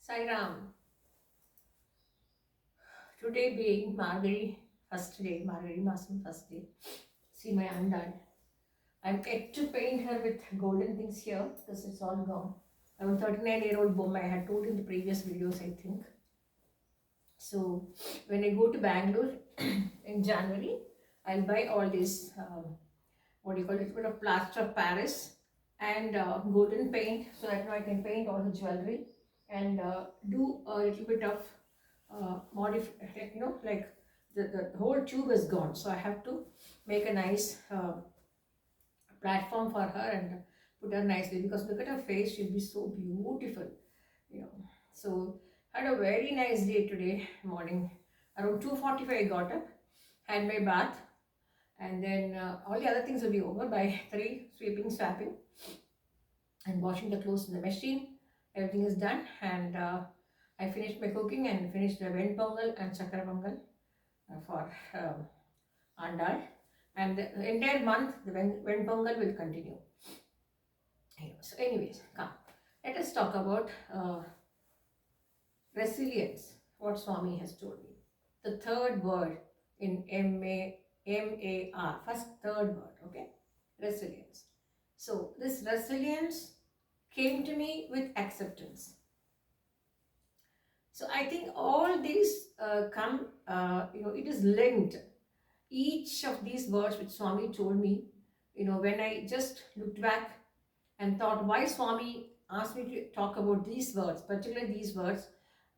Sai Ram. Today being Margari first day, Margari Masam first day. See my undone. I'm yet to paint her with golden things here because it's all gone. I'm a 39-year-old woman. I had told in the previous videos, I think. So when I go to Bangalore in January, I'll buy all this, what do you call it, bit of plaster of Paris and golden paint so that now I can paint all the jewelry and do a little bit of like the whole tube is gone. So I have to make a nice platform for her and put her nicely because look at her face, she'll be so beautiful, you know. So had a very nice day today morning. Around 2:45 I got up, had my bath, and then all the other things will be over by 3, sweeping, swapping, and washing the clothes in the machine. Everything is done, and I finished my cooking and finished the Venpongal and Chakra Pongal for Andal. And the entire month, the Venpongal will continue. So, anyways, come. Let us talk about resilience, what Swami has told me. The third word in MAR, first third word, okay? Resilience. So, this resilience came to me with acceptance. So, I think all these it is linked. Each of these words which Swami told me, when I just looked back and thought why Swami asked me to talk about these words, particularly these words,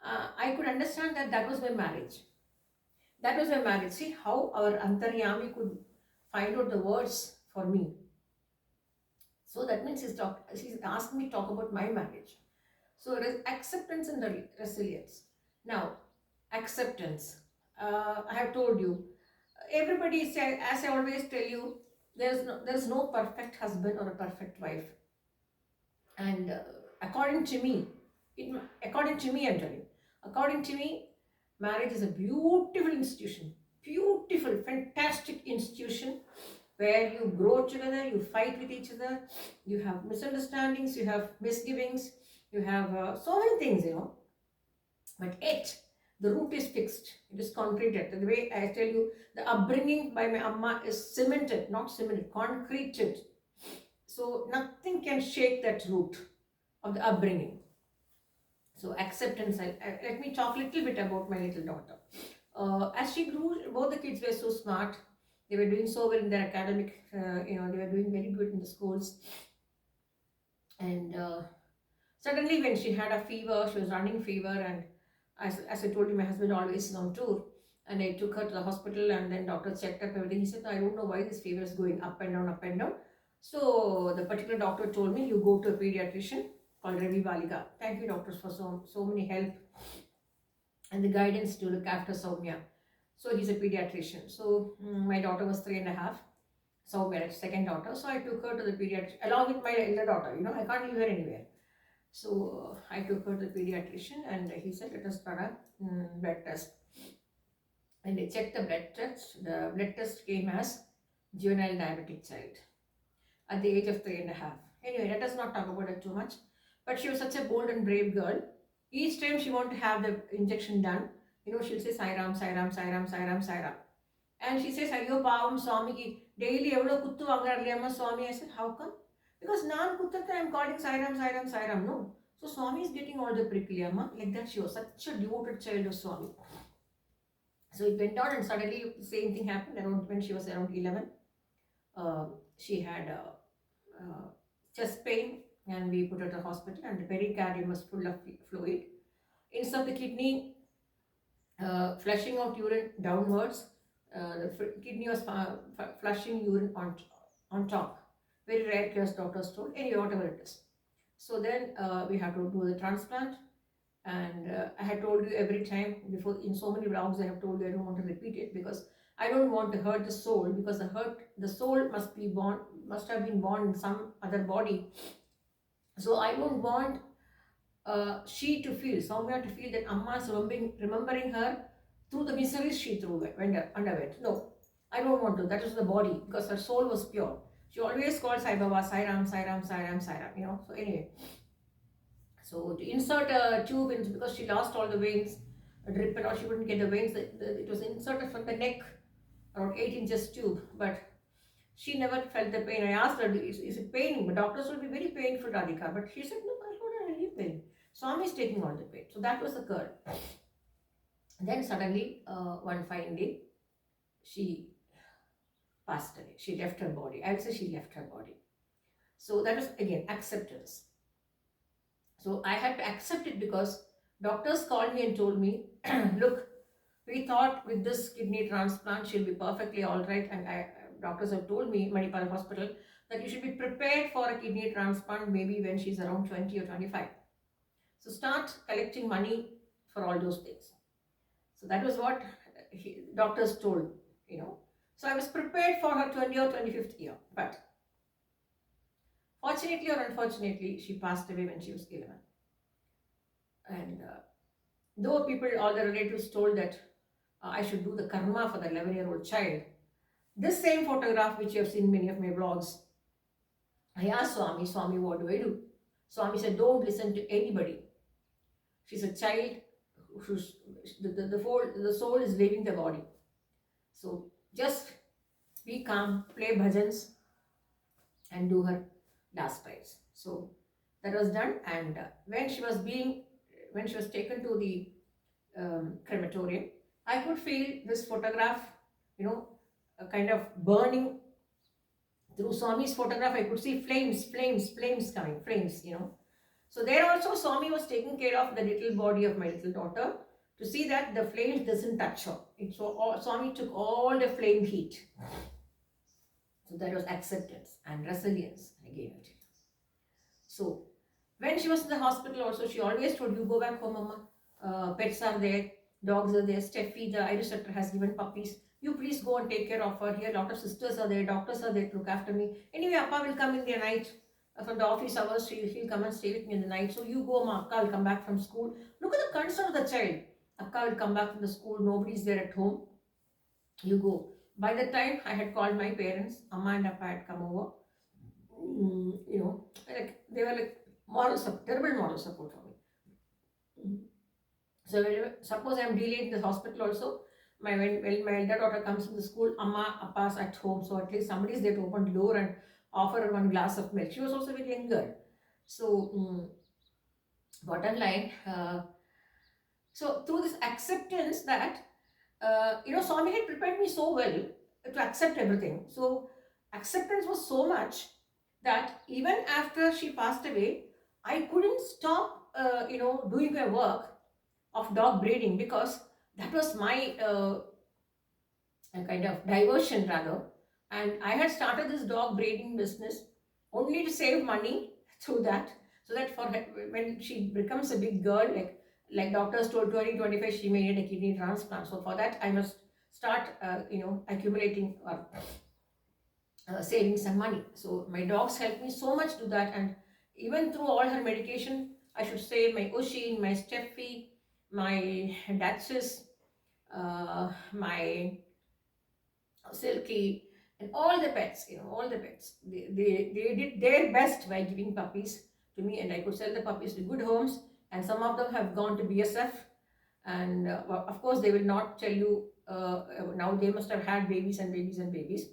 I could understand that was my marriage. That was my marriage. See how our Antaryami could find out the words for me. So that means he's asked me to talk about my marriage. So there is acceptance and resilience. Now, acceptance. I have told you, everybody said, as I always tell you, there's no perfect husband or a perfect wife. And according to me, I'm telling you, according to me, marriage is a beautiful institution, beautiful, fantastic institution where you grow together, you fight with each other, you have misunderstandings, you have misgivings, you have so many things, But yet, the root is fixed, it is concreted. The way I tell you, the upbringing by my amma is cemented, not cemented, concreted. So nothing can shake that root of the upbringing. So acceptance. Let me talk a little bit about my little daughter. As she grew, both the kids were so smart. They were doing so well in their academic. They were doing very good in the schools. And suddenly, when she had a fever, she was running fever, and as I told you, my husband always is on tour. And I took her to the hospital, and then doctor checked up everything. He said, "I don't know why this fever is going up and down, up and down." So the particular doctor told me, "You go to a pediatrician called Ravi Balika." Thank you, doctors, for so many help and the guidance to look after Soumya. So he's a pediatrician. So my daughter was 3.5. Soumya, second daughter. So I took her to the pediatrician along with my elder daughter. I can't leave her anywhere. So I took her to the pediatrician and he said, "Let us start a blood test." And they checked the blood test. The blood test came as juvenile diabetic child at the age of 3.5. Anyway, let us not talk about it too much. But she was such a bold and brave girl. Each time she wanted to have the injection done, she'll say Sai Ram, Sai Ram, Sai Ram, Sai Ram, Sai Ram. And she says, "Ayyo Pavam Swami ki daily evlo kuttu vangaralliyamma Swami." I said, "How come?" Because Nan Kuttata I'm calling Sai Ram, Sai Ram, Sai Ram. No. So Swami is getting all the prickly amma. Like that, she was such a devoted child of Swami. So it went on and suddenly the same thing happened around when she was around 11. She had chest pain and we put her to the hospital and the pericardium was full of fluid. Instead of the kidney flushing out urine downwards, the kidney was flushing urine on top. Very rare case, doctors told. Anyway, whatever it is. So then we have to do the transplant. And I had told you every time before in so many vlogs I have told you I don't want to repeat it because I don't want to hurt the soul because the soul must have been born in some other body. So I don't want she to feel, Soumya to feel that Amma is remembering her through the miseries she underwent. No, I don't want to. That is the body because her soul was pure. She always called Sai Baba, Sai Ram, Sai Ram, Sai Ram, Sai Ram. So anyway. So to insert a tube in, because she lost all the veins, a drip and all, she wouldn't get the veins. It was inserted from the neck, around 8 inches tube, but she never felt the pain. I asked her, is it paining? But doctors will be very painful, Radhika. But she said, no, I don't have any pain. Swami is taking all the pain. So that was the curd. Then suddenly, one fine day, she passed away. She left her body. I would say she left her body. So that was again acceptance. So I had to accept it because doctors called me and told me, look, we thought with this kidney transplant she'll be perfectly all right. And doctors have told me, Manipal Hospital, that you should be prepared for a kidney transplant maybe when she's around 20 or 25. So start collecting money for all those things. So that was what doctors told, you know. So I was prepared for her 20 or 25th year. But fortunately or unfortunately, she passed away when she was 11. And though people, all the relatives told that I should do the karma for the 11-year-old child, this same photograph which you have seen in many of my blogs, I asked Swami, what do I do? Swami said, don't listen to anybody. She's a child who's, the soul is leaving the body. So just be calm, play bhajans and do her last rites. So that was done, and when she was taken to the crematorium, I could feel this photograph, a kind of burning through Swami's photograph. I could see flames coming, flames. So there also Swami was taking care of the little body of my little daughter to see that the flames doesn't touch her. Swami took all the flame heat. So that was acceptance and resilience I gave it. So when she was in the hospital also, she always told, you go back home, Mama. Pets are there, dogs are there, Steffi, the Irish setter, has given puppies. You please go and take care of her. Here, a lot of sisters are there, doctors are there to look after me. Anyway, Appa will come in the night. From the office hours, he'll come and stay with me in the night. So you go, Ma. Akka will come back from school. Look at the concern of the child. Akka will come back from the school. Nobody's there at home. You go. By the time I had called my parents, Amma and Appa had come over. Like they were like terrible moral support for me. So suppose I'm delayed in the hospital also. When my elder daughter comes from the school, Amma, Appa's at home. So at least somebody is there to open the door and offer her one glass of milk. She was also a very young girl. So, bottom line, so through this acceptance that, Swami had prepared me so well to accept everything. So, acceptance was so much that even after she passed away, I couldn't stop, doing my work of dog breeding, because that was my kind of diversion rather. And I had started this dog breeding business only to save money through that, so that for her, when she becomes a big girl, like doctors told 2025, she may need a kidney transplant. So for that, I must start, accumulating or saving some money. So my dogs helped me so much to that, and even through all her medication, I should say my Oshin, my Steffi, my Duchess, my Silky, and all the pets, they did their best by giving puppies to me, and I could sell the puppies to good homes, and some of them have gone to BSF, and of course they will not tell you, now they must have had babies and babies and babies,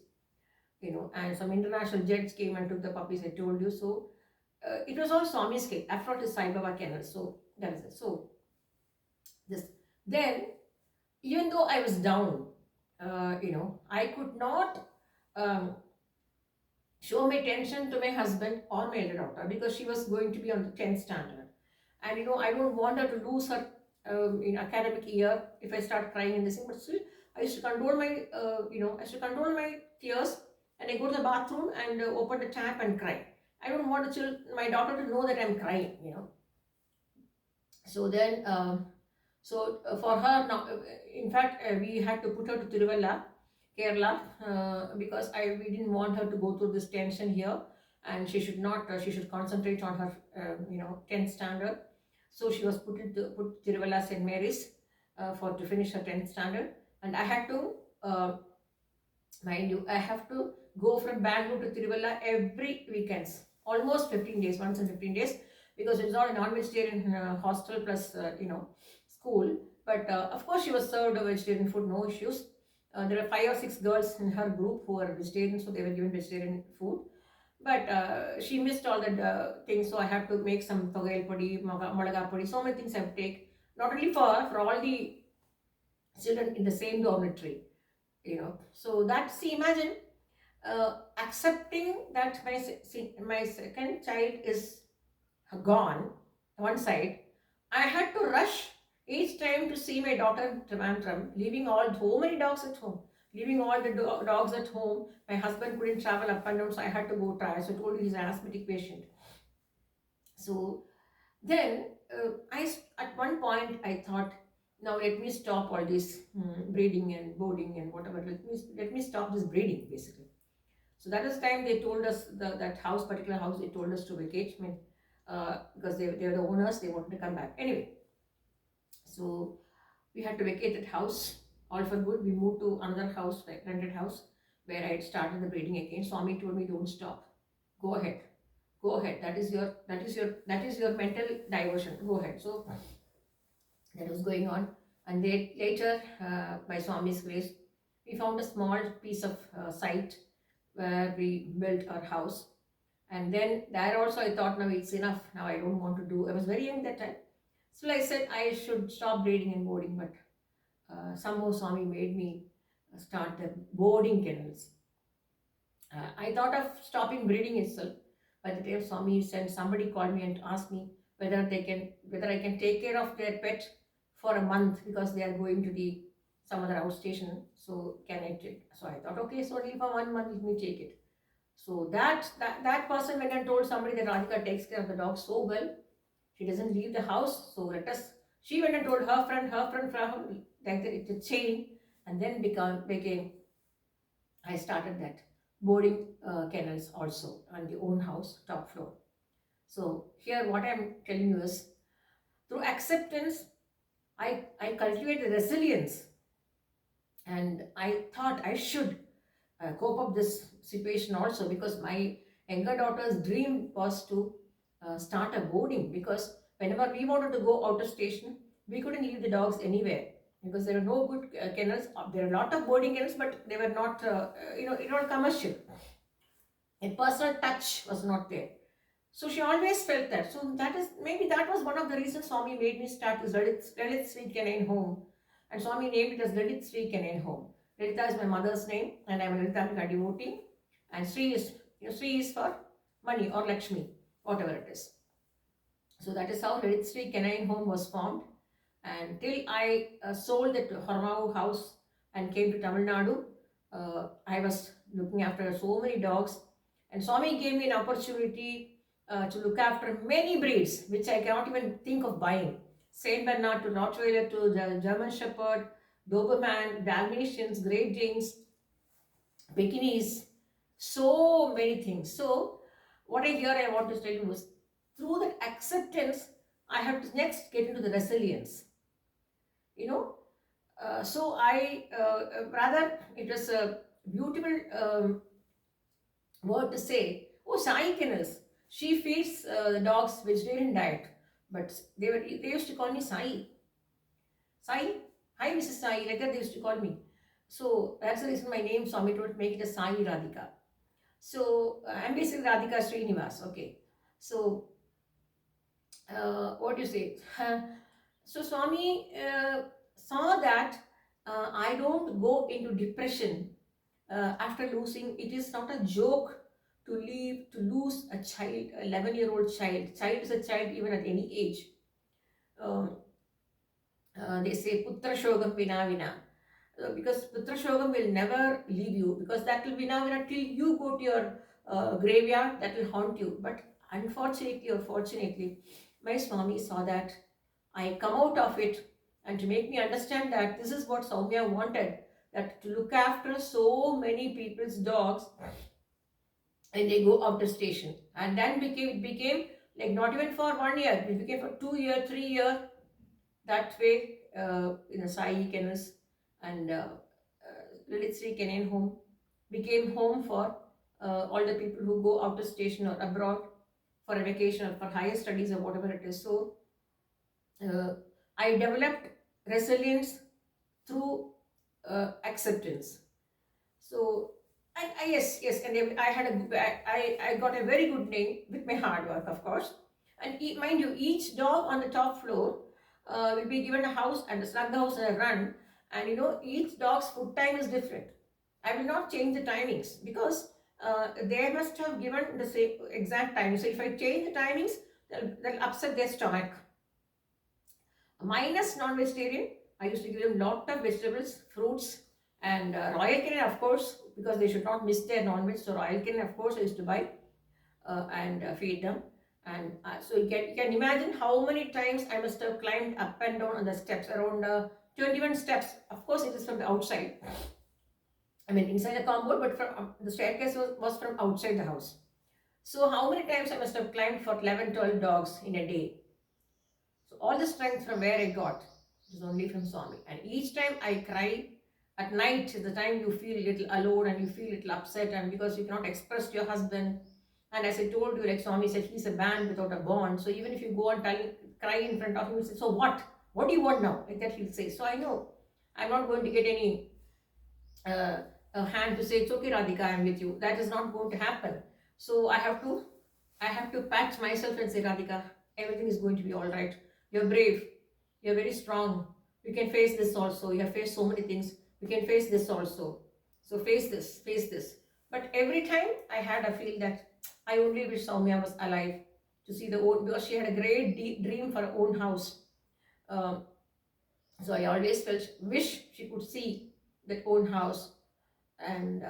and some international jets came and took the puppies, I told you. So it was all Swami's cake, Afro to Sai Baba kennel. So that is it. So then, even though I was down, I could not show my attention to my husband or my elder daughter, because she was going to be on the 10th standard. And I don't want her to lose her in academic year if I start crying and this thing. But still, I used to control my tears, and I go to the bathroom and open the tap and cry. I don't want my daughter to know that I'm crying, So then, for her now, in fact, we had to put her to Tiruvalla, Kerala, because we didn't want her to go through this tension here, and she should not. She should concentrate on her, 10th standard. So she was put Tiruvalla St. Mary's to finish her 10th standard, and I had to, mind you, I have to go from Bangalore to Tiruvalla every weekends, almost 15 days, once in 15 days, because it's not a non-vegetarian hostel plus school. But of course, she was served a vegetarian food, no issues. There are 5 or 6 girls in her group who are vegetarian, so they were given vegetarian food. But she missed all the things, so I have to make some togail podi, molaga podi, so many things I have to take. Not only for her, for all the children in the same dormitory. So that, see, imagine accepting that my second child is gone, one side. I had to rush each time to see my daughter in Trivandrum, leaving all so many dogs at home, leaving all the dogs at home. My husband couldn't travel up and down, so I had to go try. So I told you he's an asthmatic patient. So then at one point I thought, now let me stop all this breeding and boarding and whatever. Let me stop this breeding basically. So that is time they told us, that particular house, they told us to vacate. I mean, because they were the owners, they wanted to come back. Anyway, so we had to vacate that house. All for good. We moved to another house, like rented house, where I had started the breeding again. Swami told me, don't stop. Go ahead. Go ahead. That is your mental diversion. Go ahead. So that was going on. And then later, by Swami's grace, we found a small piece of site where we built our house. And then there also I thought, now it's enough. Now I don't want to do. I was very young that time. So I said I should stop breeding and boarding, but somehow Swami made me start the boarding kennels. I thought of stopping breeding itself. By the time Swami sent, somebody called me and asked me whether I can take care of their pet for a month because they are going to the some other outstation. So can I take? So I thought, okay, so only for 1 month, let me take it. So that person went and told somebody that Radhika takes care of the dog so well. She doesn't leave the house. So let us. She went and told her friend, like that it's a chain, and then became. I started that boarding kennels also on the own house top floor. So here, what I'm telling you is, through acceptance, I cultivated resilience, and I thought I should cope up this situation also, because my younger daughter's dream was to start a boarding, because whenever we wanted to go out of station, we couldn't leave the dogs anywhere because there were no good kennels. There are a lot of boarding kennels, but they were not, it was commercial. A personal touch was not there. So she always felt that. So that was one of the reasons Swami made me start this Lalit Sri Canine Home. And Swami named it as Lalit Sri Canine Home. Lalita is my mother's name, and I'm a Lalitamika devotee. And Sri is for money or Lakshmi, whatever it is. So that is how Lalit Sri Canine Home was formed. And till I sold that Hormau house and came to Tamil Nadu, I was looking after so many dogs. And Swami gave me an opportunity to look after many breeds, which I cannot even think of buying. Saint Bernard to Rottweiler to the German Shepherd, Doberman, Dalmatians, Great Danes, Pekingese, so many things. So, what I want to tell you is, through that acceptance, I have to next get into the resilience. You know, so rather, it was a beautiful word to say. Oh, Sai kennels. She feeds the dogs vegetarian diet, but they used to call me Sai. Sai, hi Mrs. Sai, like that they used to call me. So that's the reason my name Swami told make it a Sai Radhika. So I'm basically Radhika Srinivas. Okay. So what do you say? So Swami saw that I don't go into depression after losing. It is not a joke to lose a child, 11-year-old child. Child is a child even at any age. They say putra shogam vina vina. Because putra shogam will never leave you, because that will vina vina till you go to your graveyard, that will haunt you. But unfortunately or fortunately, my Swami saw that I come out of it, and to make me understand that this is what Soumya wanted, that to look after so many people's dogs when they go out of station. And then it became like not even for 1 year, it became for 2 year, 3 year. That way, Sai Kennels and Lalit Sri Canine Home became home for all the people who go out of station or abroad for a vacation or for higher studies or whatever it is. So uh, I developed resilience through acceptance. So, and yes, yes, and then I had I got a very good name with my hard work, of course. And mind you, each dog on the top floor will be given a house and a slug house and a run. And each dog's food time is different. I will not change the timings because they must have given the same exact time. So if I change the timings, they'll upset their stomach. Minus non-vegetarian, I used to give them lot of vegetables, fruits, and Royal Canin, of course, because they should not miss their non-veg. So Royal Canin, of course, I used to buy and feed them. And so you can imagine how many times I must have climbed up and down on the steps, around 21 steps. Of course, it is from the outside. I mean, inside the compound, but from the staircase was from outside the house. So how many times I must have climbed for 11, 12 dogs in a day. So all the strength from where I got is only from Swami. And each time I cry at night, the time you feel a little alone and you feel a little upset, and because you cannot express to your husband. And as I told you, like Swami said, he's a man without a bond. So even if you go and cry in front of him, he'll say, "So what? What do you want now?" Like that he'll say. So I know I'm not going to get any uh, a hand to say, "It's okay, Radhika, I'm with you." That is not going to happen. So I have to pat myself and say, "Radhika, everything is going to be all right. You're brave. You're very strong. You can face this also. You have faced so many things. You can face this also. So face this, face this." But every time I had a feel that I only wish Soumya was alive to see the own, because she had a great deep dream for her own house. Um, so I always felt wish she could see that own house. And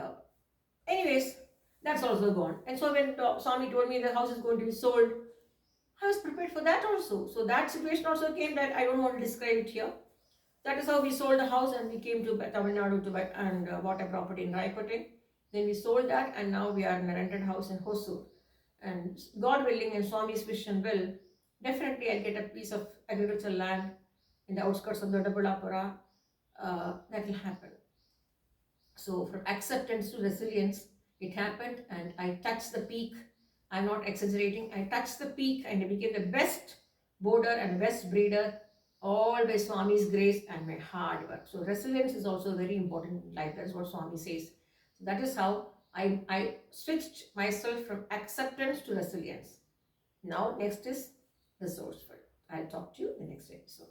anyways, that's also gone. And so when Swami told me the house is going to be sold, I was prepared for that also. So that situation also came, that I don't want to describe it here. That is how we sold the house and we came to Tamil Nadu to buy and bought a property in Raipate. Then we sold that and now we are in a rented house in Hosur. And God willing and Swami's wish and will, definitely I'll get a piece of agricultural land in the outskirts of the Doddaballapura. That will happen. So from acceptance to resilience, it happened and I touched the peak. I'm not exaggerating. I touched the peak and I became the best boarder and best breeder, all by Swami's grace and my hard work. So resilience is also very important in life. That's what Swami says. So that is how I switched myself from acceptance to resilience. Now next is resourceful. I'll talk to you in the next episode.